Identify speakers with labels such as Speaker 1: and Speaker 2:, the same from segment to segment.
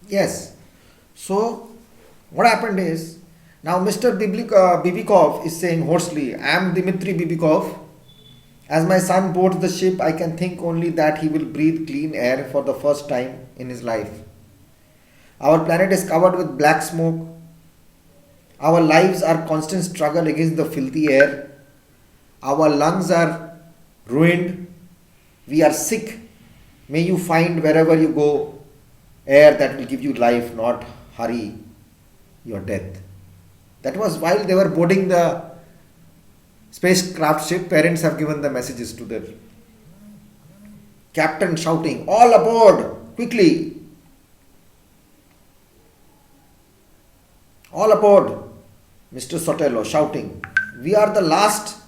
Speaker 1: Yes. So, what happened is, now Mr. Bibikov is saying hoarsely, I am Dmitry Bibikov. As my son boards the ship, I can think only that he will breathe clean air for the first time in his life. Our planet is covered with black smoke. Our lives are constant struggle against the filthy air. Our lungs are ruined. We are sick. May you find wherever you go air that will give you life, not hurry your death. That was while they were boarding the spacecraft ship. Parents have given the messages to their captain, shouting, all aboard, quickly, all aboard. Mr. Sotelo shouting, we are the last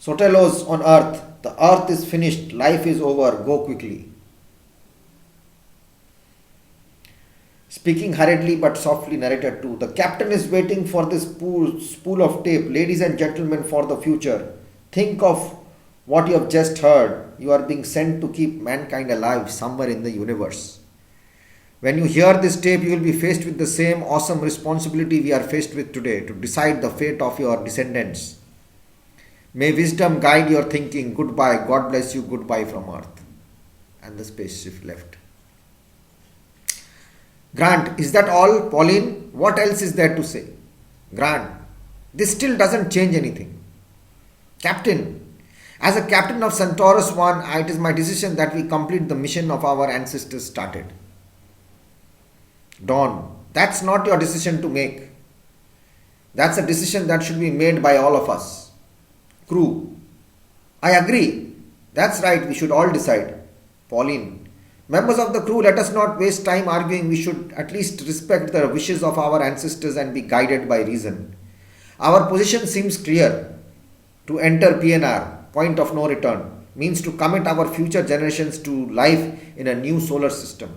Speaker 1: Sotelos on earth. The earth is finished, life is over, go quickly. Speaking hurriedly but softly narrated too. The captain is waiting for this spool of tape. Ladies and gentlemen, for the future. Think of what you have just heard. You are being sent to keep mankind alive somewhere in the universe. When you hear this tape, you will be faced with the same awesome responsibility we are faced with today to decide the fate of your descendants. May wisdom guide your thinking. Goodbye. God bless you. Goodbye from earth. And the spaceship left. Grant, is that all? Pauline, what else is there to say? Grant, this still doesn't change anything. Captain, as a captain of Centaurus 1, it is my decision that we complete the mission of our ancestors started. Dawn, that's not your decision to make. That's a decision that should be made by all of us. Crew, I agree. That's right, we should all decide. Pauline, members of the crew, let us not waste time arguing. We should at least respect the wishes of our ancestors and be guided by reason. Our position seems clear. To enter PNR, point of no return, means to commit our future generations to life in a new solar system.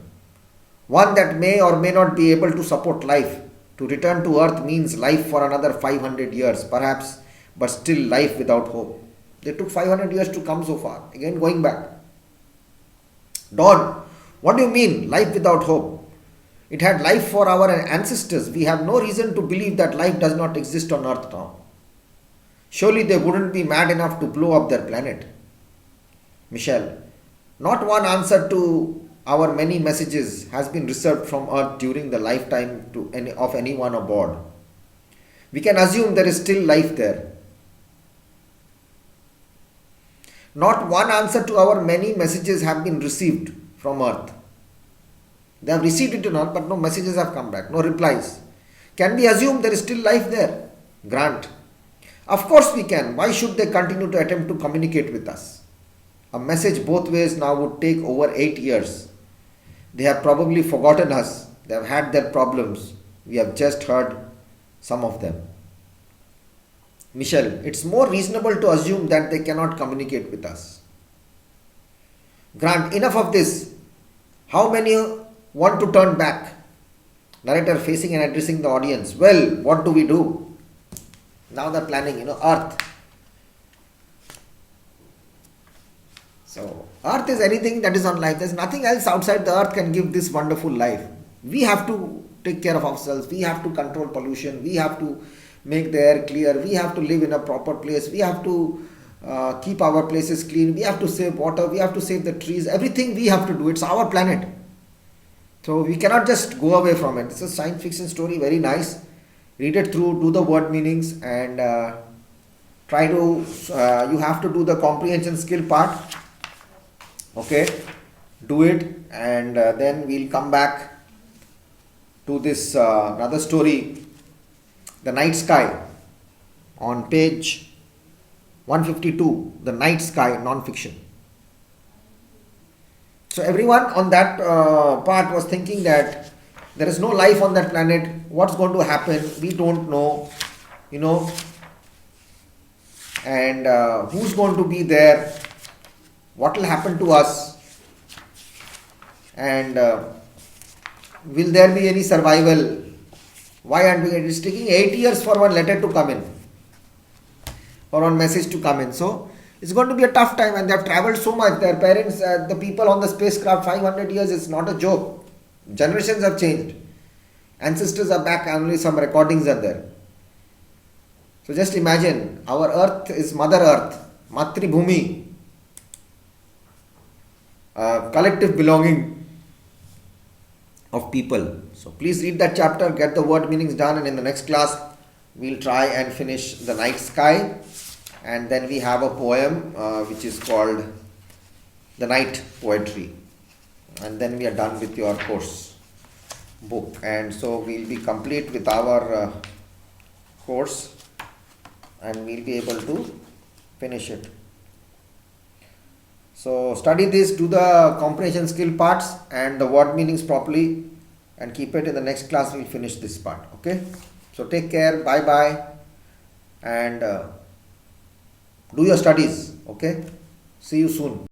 Speaker 1: One that may or may not be able to support life. To return to Earth means life for another 500 years, perhaps, but still life without hope. They took 500 years to come so far. Again going back. Dawn, what do you mean, life without hope? It had life for our ancestors. We have no reason to believe that life does not exist on Earth now. Surely they wouldn't be mad enough to blow up their planet. Michelle, not one answer to our many messages has been reserved from Earth during the lifetime of anyone aboard. We can assume there is still life there. Not one answer to our many messages have been received from Earth. They have received it on Earth, but no messages have come back, no replies. Can we assume there is still life there? Grant, of course we can. Why should they continue to attempt to communicate with us? A message both ways now would take over 8 years. They have probably forgotten us. They have had their problems. We have just heard some of them. Michelle, it's more reasonable to assume that they cannot communicate with us. Grant, enough of this. How many want to turn back? Narrator facing and addressing the audience. Well, what do we do? Now they're planning, Earth. So, Earth is anything that is on life. There's nothing else outside the Earth can give this wonderful life. We have to take care of ourselves. We have to control pollution. We have to make the air clear. We have to live in a proper place. We have to keep our places clean. We have to save water. We have to save the trees. Everything we have to do. It's our planet. So we cannot just go away from it. It's a science fiction story. Very nice. Read it through. Do the word meanings and try to. You have to do the comprehension skill part. Okay. Do it and then we'll come back to this another story. The Night Sky on page 152, The Night Sky non-fiction. So everyone on that part was thinking that there is no life on that planet. What's going to happen? We don't know, and who's going to be there? What will happen to us? And will there be any survival? Why aren't we? It is taking 8 years for one letter to come in, or one message to come in. So It's going to be a tough time, and they have traveled so much. Their parents, the people on the spacecraft, 500 years is not a joke. Generations have changed. Ancestors are back, only some recordings are there. So just imagine, our earth is Mother Earth, Matri Bhumi, collective belonging of people. So please read that chapter, get the word meanings done, and in the next class we'll try and finish the night sky, and then we have a poem which is called the night poetry, and then we are done with your course book, and so we'll be complete with our course, and we'll be able to finish it. So study this, do the comprehension skill parts and the word meanings properly, and keep it. In the next class we'll finish this part. Okay, so take care, bye bye, and do your studies. Okay, see you soon.